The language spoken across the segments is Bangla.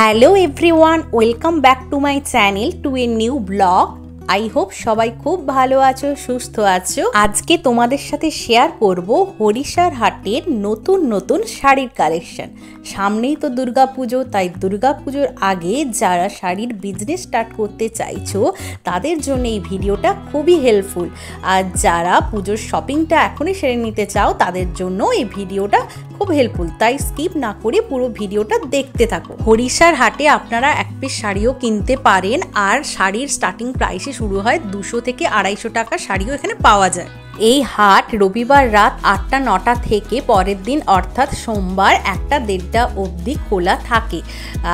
Hello everyone, welcome back to my channel to a new blog. I hope সবাই খুব ভালো আছো, সুস্থ আছো। আজকে তোমাদের সাথে শেয়ার করব হরিষার হাটের নতুন নতুন শাড়ির কালেকশন। সামনেই তো দুর্গাপুজো, তাই দুর্গাপুজোর আগে যারা শাড়ির বিজনেস স্টার্ট করতে চাইছো তাদের জন্য এই ভিডিওটা খুবই হেল্পফুল। আর যারা পুজোর শপিংটা এখনই সেরে নিতে চাও তাদের জন্য এই ভিডিওটা খুব হেল্পফুল, তাই স্কিপ না করে পুরো ভিডিওটা দেখতে থাকো। হরিষার হাটে আপনারা এক পিস শাড়িও কিনতে পারেন, আর শাড়ির স্টার্টিং প্রাইসে শুরু হয় 200 থেকে 250 টাকা শাড়িও এখানে পাওয়া যায়। এই হাট রবিবার রাত 8টা-9টা থেকে পরের দিন অর্থাৎ সোমবার 1টা-1:30 অবধি খোলা থাকে।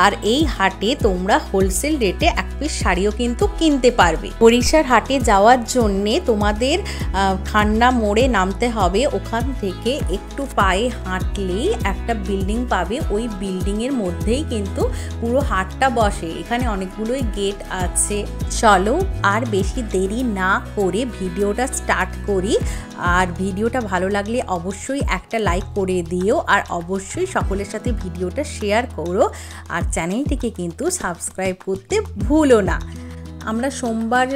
আর এই হাটে তোমরা হোলসেল রেটে এক পিস শাড়িও কিন্তু কিনতে পারবে। হরিষার হাটে যাওয়ার জন্যে তোমাদের খান্না মোড়ে নামতে হবে। ওখান থেকে একটু পায়ে হাঁটলেই একটা বিল্ডিং পাবে, ওই বিল্ডিংয়ের মধ্যেই কিন্তু পুরো হাটটা বসে। এখানে অনেকগুলোই গেট আছে। চলো আর বেশি দেরি না করে ভিডিওটা স্টার্ট করি। আর ভিডিওটা ভালো লাগলে অবশ্যই একটা লাইক করে দিও, আর অবশ্যই সকলের সাথে ভিডিওটা শেয়ার করো, আর চ্যানেলটিকে কিন্তু সাবস্ক্রাইব করতে ভুলো না। আমরা সোমবার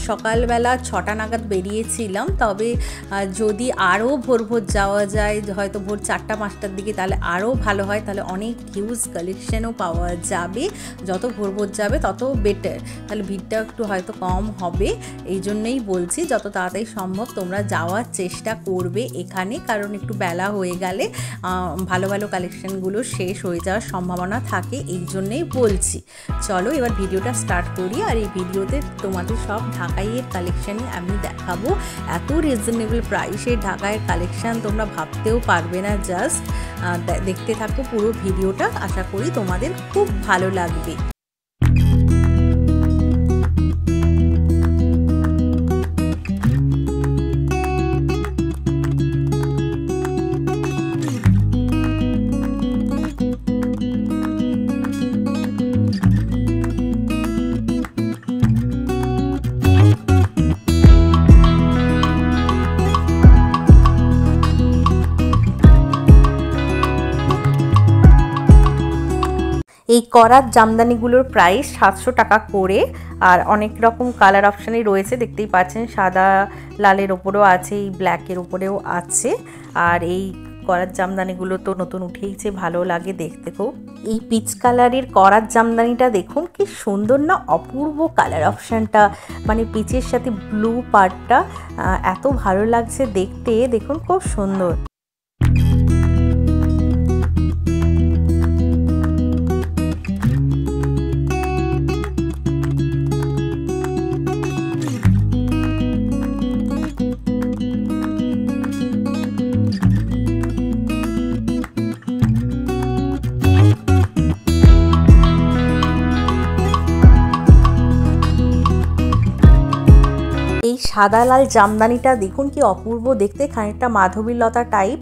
সকালবেলা 6টা নাগাদ বেরিয়েছিলাম, তবে যদি আরও ভোর ভোর যাওয়া যায়, হয়তো ভোর 4টা-5টার দিকে, তাহলে আরও ভালো হয়। তাহলে অনেক হিউজ কালেকশনও পাওয়া যাবে। যত ভোর ভোর যাবে তত বেটার, তাহলে ভিড়টা একটু হয়তো কম হবে। এই জন্যই বলছি যত তাড়াতাড়ি সম্ভব তোমরা যাওয়ার চেষ্টা করবে এখানে, কারণ একটু বেলা হয়ে গেলে ভালো ভালো কালেকশনগুলো শেষ হয়ে যাওয়ার সম্ভাবনা থাকে। এই জন্যই বলছি। চলো এবার ভিডিওটা স্টার্ট করি। আর এই ভিডিওতে তোমাদের সব ঢাকাইয়ের কালেকশানই আমি দেখাবো। এত রিজনেবল প্রাইসে ঢাকাইয়ের কালেকশান তোমরা ভাবতেও পারবে না। জাস্ট দেখতে থাকো পুরো ভিডিওটা, আশা করি তোমাদের খুব ভালো লাগবে। এই করাত জামদানিগুলোর প্রাইস 700 টাকা করে, আর অনেক রকম কালার অপশানই রয়েছে। দেখতেই পাচ্ছেন সাদা লালের ওপরেও আছে, এই ব্ল্যাকের ওপরেও আছে। আর এই করাত জামদানিগুলো তো নতুন উঠেইছে, ভালো লাগে দেখতে খুব। এই পিচ কালারের করাত জামদানিটা দেখুন কি সুন্দর না, অপূর্ব কালার অপশানটা, মানে পিচের সাথে ব্লু পার্টটা এত ভালো লাগছে দেখতে, দেখুন খুব সুন্দর। এই সাদা লাল জামদানিটা দেখুন কি অপূর্ব দেখতে, খানিকটা মাধবীলতা টাইপ,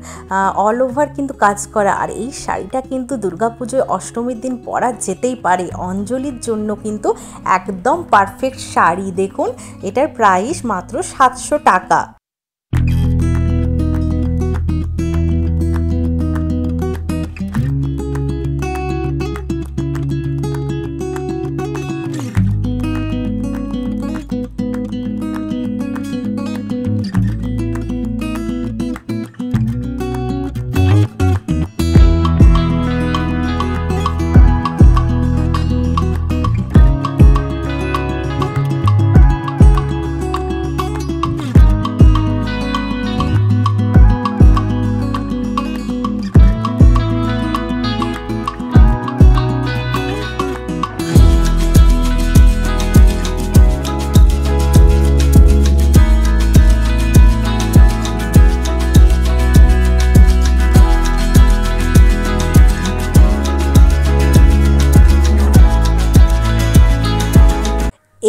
অল ওভার কিন্তু কাজ করা। আর এই শাড়িটা কিন্তু দুর্গাপুজোয় অষ্টমীর দিন পরা যেতেই পারে, অঞ্জলির জন্য কিন্তু একদম পারফেক্ট শাড়ি। দেখুন এটার প্রাইস মাত্র 700 টাকা।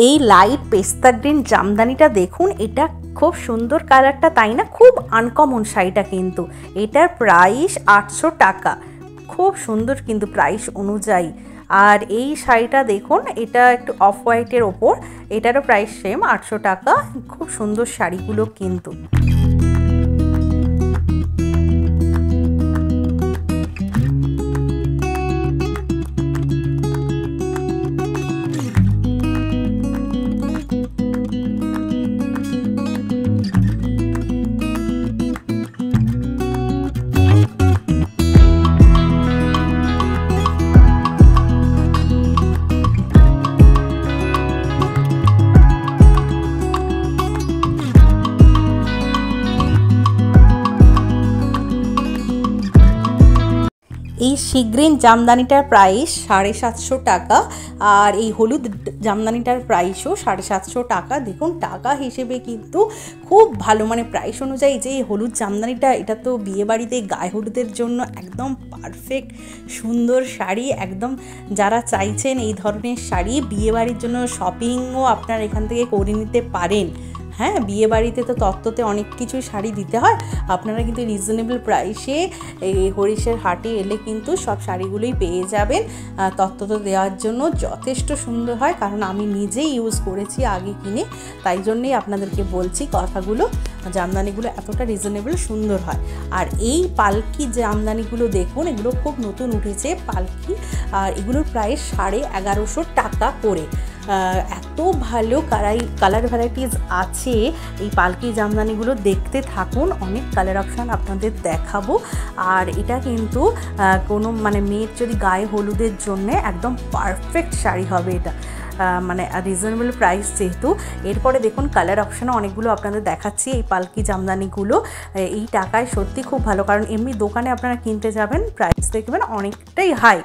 এই লাইট পেস্তা গ্রিন জামদানিটা দেখুন, এটা খুব সুন্দর কালারটা, তাই না? খুব আনকমন শাড়িটা কিন্তু। এটার প্রাইস 800 টাকা, খুব সুন্দর কিন্তু প্রাইস অনুযায়ী। আর এই শাড়িটা দেখুন, এটা একটু অফ হোয়াইটের ওপর, এটারও প্রাইস সেম 800 টাকা। খুব সুন্দর শাড়িগুলো কিন্তু। এই সিগ্রিন জামদানিটার প্রাইস 750 টাকা, আর এই হলুদ জামদানিটার প্রাইসও 750 টাকা। দেখুন টাকা হিসেবে কিন্তু খুব ভালো, মানে প্রাইস অনুযায়ী যে হলুদ জামদানিটা, এটা তো বিয়েবাড়িতে গায়ে হলুদের জন্য একদম পারফেক্ট সুন্দর শাড়ি। একদম যারা চাইছেন এই ধরনের শাড়ি বিয়েবাড়ির জন্য শপিংও আপনারা এখান থেকে করে নিতে পারেন। হ্যাঁ, বিয়েবাড়িতে তো তত্ত্বতে অনেক কিছু শাড়ি দিতে হয়, আপনারা কিন্তু রিজনেবল প্রাইসে এই হরিশের হাটে এলে কিন্তু সব শাড়িগুলোই পেয়ে যাবেন। তত্ত্বতে দেওয়ার জন্য যথেষ্ট সুন্দর হয়, কারণ আমি নিজেই ইউজ করেছি আগে কিনে, তাই জন্যেই আপনাদেরকে বলছি কথাগুলো। জামদানিগুলো এতটা রিজনেবল সুন্দর হয়। আর এই পালকি জামদানিগুলো দেখুন, এগুলো খুব নতুন উঠেছে পালকি, আর এগুলোর প্রাইস 1150 টাকা করে। এত ভালো কালার ভ্যারাইটিস আছে এই পালকি জামদানিগুলো, দেখতে থাকুন, অনেক কালার অপশান আপনাদের দেখাবো। আর এটা কিন্তু কোনো মানে মেয়ের যদি গায়ে হলুদের জন্য একদম পারফেক্ট শাড়ি হবে এটা, মানে রিজনেবল প্রাইস যেহেতু। এরপরে দেখুন কালার অপশানও অনেকগুলো আপনাদের দেখাচ্ছি। এই পালকি জামদানিগুলো এই টাকায় সত্যি খুব ভালো, কারণ এমনি দোকানে আপনারা কিনতে যাবেন প্রাইস দেখবেন অনেকটাই হাই,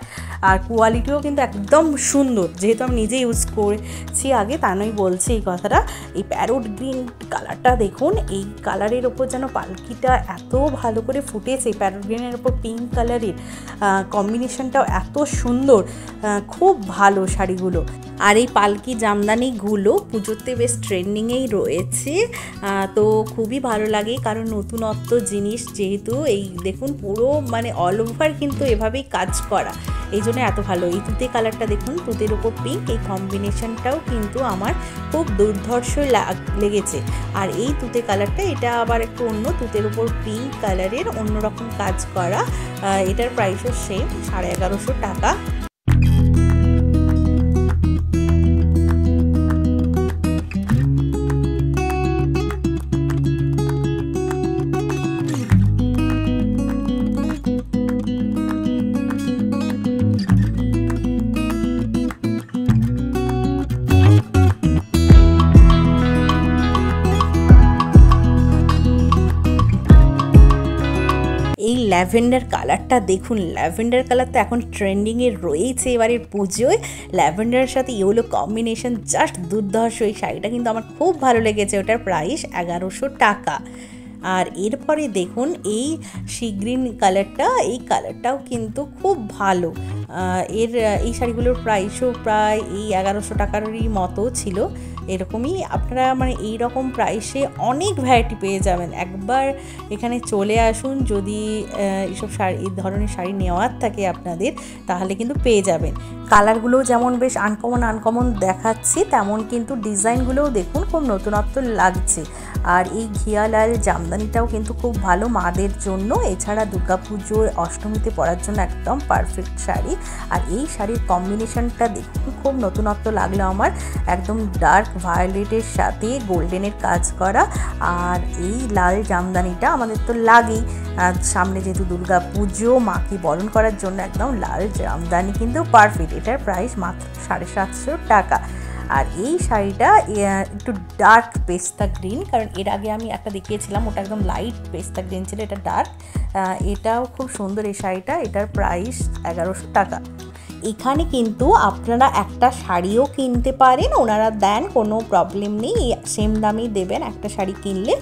আর কোয়ালিটিও কিন্তু একদম সুন্দর। যেহেতু আমি নিজে ইউজ করেছি আগে, তা নয় বলছি এই কথাটা। এই প্যারোট গ্রিন কালারটা দেখুন, এই কালারের ওপর যেন পালকিটা এত ভালো করে ফুটেছে। প্যারোট গ্রিনের ওপর পিঙ্ক কালারের কম্বিনেশনটাও এত সুন্দর, খুব ভালো শাড়িগুলো। আর এই পালকি জামদানিগুলো পুজোতে বেশ ট্রেন্ডিংয়েই রয়েছে, তো খুবই ভালো লাগে, কারণ নতুনত্ব জিনিস যেহেতু। এই দেখুন পুরো মানে অল ওভার কিন্তু এভাবেই কাজ করা, এই জন্য এত ভালো। এই তুতে কালারটা দেখুন, তুতের ওপর পিঙ্ক, এই কম্বিনেশনটাও কিন্তু আমার খুব দুর্ধর্ষ লেগেছে। আর এই তুতে কালারটা, এটা আবার একটু অন্য, তুতের ওপর পিঙ্ক কালারের অন্যরকম কাজ করা। এটার প্রাইসও সেম 1150 টাকা। এই ল্যাভেন্ডার কালারটা দেখুন, ল্যাভেন্ডার কালার তো এখন ট্রেন্ডিংয়ে রয়েছে এবারের পুজোয়। ল্যাভেন্ডারের সাথে ইয়েলো কম্বিনেশন জাস্ট দুর্ধর্ষ। এই শাড়িটা কিন্তু আমার খুব ভালো লেগেছে, ওটার প্রাইস 1100 টাকা। আর এরপরে দেখুন এই সিগ্রিন কালারটা, এই কালারটাও কিন্তু খুব ভালো। এই শাড়িগুলোর প্রাইসও প্রায় এই 1100 টাকারই মতো ছিল। এরকমই আপনারা মানে এই রকম প্রাইসে অনেক ভ্যারাইটি পেয়ে যাবেন। একবার এখানে চলে আসুন, যদি এইসব শাড়ি, এই ধরনের শাড়ি নেওয়ার থাকে আপনাদের, তাহলে কিন্তু পেয়ে যাবেন। কালারগুলোও যেমন বেশ আনকমন দেখাচ্ছি, তেমন কিন্তু ডিজাইনগুলোও দেখুন খুব নতুনত্ব লাগছে। আর এই ঘিয়া লাল জামদানিটাও কিন্তু খুব ভালো মাদের জন্য, এছাড়া দুর্গাপুজোর অষ্টমীতে পরার জন্য একদম পারফেক্ট শাড়ি। আর এই শাড়ির কম্বিনেশনটা দেখুন খুব নতুনত্ব লাগলো আমার, একদম ডার্ক ভায়োলেটের সাথে গোল্ডেনের কাজ করা। আর এই লাল জামদানিটা আমাদের তো লাগেই, সামনে যেহেতু দুর্গা পুজো, মাকে বরণ করার জন্য একদম লাল জামদানি কিন্তু পারফেক্ট। এটার প্রাইস মাত্র 750 টাকা। আর এই শাড়িটা একটু ডার্ক পেস্তা গ্রিন, কারণ এর আগে আমি একটা দেখিয়েছিলাম, ওটা একদম লাইট পেস্তা গ্রিন ছিল, এটা ডার্ক। এটাও খুব সুন্দর এই শাড়িটা, এটার প্রাইস 1100 টাকা। এখানে কিন্তু আপনারা একটা শাড়িও কিনতে পারেন, ওনারা দেন, কোনো প্রবলেম নেই, সেম দামেই দেবেন একটা শাড়ি কিনলে।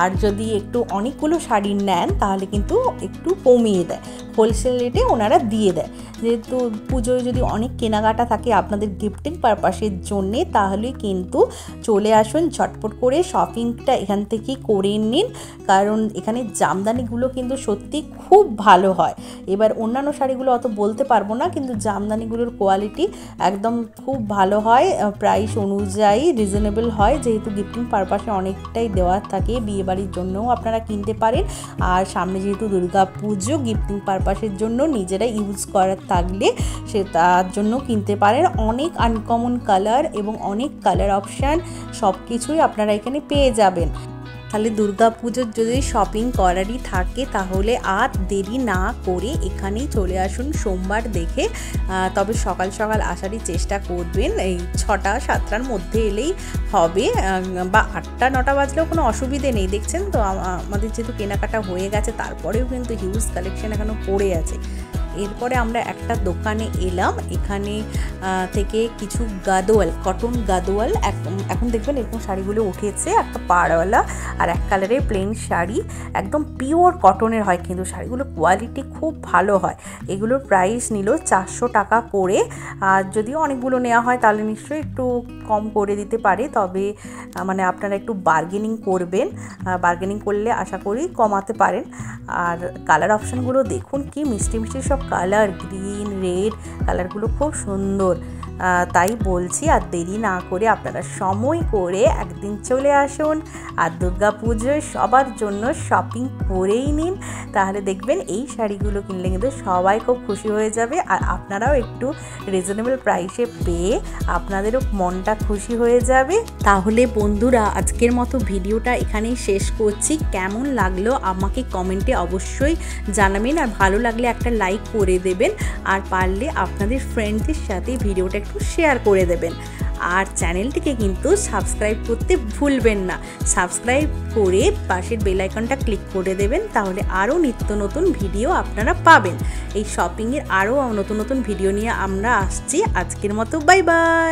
আর যদি একটু অনেকগুলো শাড়ি নেন তাহলে কিন্তু একটু কমিয়ে দেয়, হোলসেল রেটে ওনারা দিয়ে দেয়। যেহেতু পুজোয় যদি অনেক কেনাকাটা থাকে আপনাদের গিফটিং পারপাসের জন্যে, তাহলে কিন্তু চলে আসুন, ঝটপট করে শপিংটা এখান থেকে করে নিন, কারণ এখানে জামদানিগুলো কিন্তু সত্যি খুব ভালো হয়। এবার অন্যান্য শাড়িগুলো অত বলতে পারবো না, কিন্তু জামদানিগুলোর কোয়ালিটি একদম খুব ভালো হয়, প্রাইস অনুযায়ী রিজনেবল হয়, যেহেতু গিফটিং পারপাসে অনেকটাই দেওয়ার থাকে, বিয়েবাড়ির জন্যও আপনারা কিনতে পারেন। আর সামনে যেহেতু দুর্গা পুজো, গিফটিং পারপাসের জন্য নিজেরা ইউজ করার থাকলে সে তার জন্য কিনতে পারেন। অনেক আনকমন কালার এবং অনেক কালার অপশান সব কিছুই আপনারা এখানে পেয়ে যাবেন। তাহলে দুর্গা পুজোর যদি শপিং করারই থাকে তাহলে আর দেরি না করে এখানেই চলে আসুন সোমবার দেখে। তবে সকাল সকাল আসারই চেষ্টা করবেন, এই 6টা-7টার মধ্যে এলেই হবে, বা 8টা-9টা বাজলেও কোনো অসুবিধে নেই। দেখছেন তো আমাদের যেহেতু কেনাকাটা হয়ে গেছে, তারপরেও কিন্তু হিউজ কালেকশন এখনও পড়ে আছে। এরপরে আমরা একটা দোকানে এলাম, এখানে থেকে কিছু গাদোয়াল, কটন গাদোয়াল এখন দেখবেন এরকম শাড়িগুলো উঠেছে, একটা পাড়ওয়ালা আর এক কালারের প্লেন শাড়ি, একদম পিওর কটনের হয় কিন্তু শাড়িগুলো কোয়ালিটি খুব ভালো হয়। এগুলোর প্রাইস নিল 400 টাকা করে। আর যদিও অনেকগুলো নেওয়া হয় তাহলে নিশ্চয়ই একটু কম করে দিতে পারে, তবে মানে আপনারা একটু বার্গেনিং করবেন, বার্গেনিং করলে আশা করি কমাতে পারেন। আর কালার অপশানগুলো দেখুন কি মিষ্টি মিষ্টি সব কালার, গ্রিন রেড কালারগুলো খুব সুন্দর। তাই বলছি আর দেরি না করে আপনারা সময় করে একদিন চলে আসুন আর দুর্গা পুজোয় সবার জন্য শপিং করেই নিন, তাহলে দেখবেন এই শাড়িগুলো কিনলে কিন্তু সবাই খুব খুশি হয়ে যাবে আর আপনারাও একটু রিজনেবল প্রাইসে পেয়ে আপনাদেরও মনটা খুশি হয়ে যাবে। তাহলে বন্ধুরা আজকের মতো ভিডিওটা এখানেই শেষ করছি। কেমন লাগলো আমাকে কমেন্টে অবশ্যই জানাবেন, আর ভালো লাগলে একটা লাইক করে দেবেন, আর পারলে আপনাদের ফ্রেন্ডদের সাথে ভিডিওটা একটু শেয়ার করে দেবেন। আর চ্যানেলটিকে কিন্তু সাবস্ক্রাইব করতে ভুলবেন না, সাবস্ক্রাইব করে পাশের বেল আইকনটা ক্লিক করে দেবেন, তাহলে আরও নিত্য নতুন ভিডিও আপনারা পাবেন। এই শপিংয়ের আরও নতুন নতুন ভিডিও নিয়ে আমরা আসছি। আজকের মতো বাই বাই।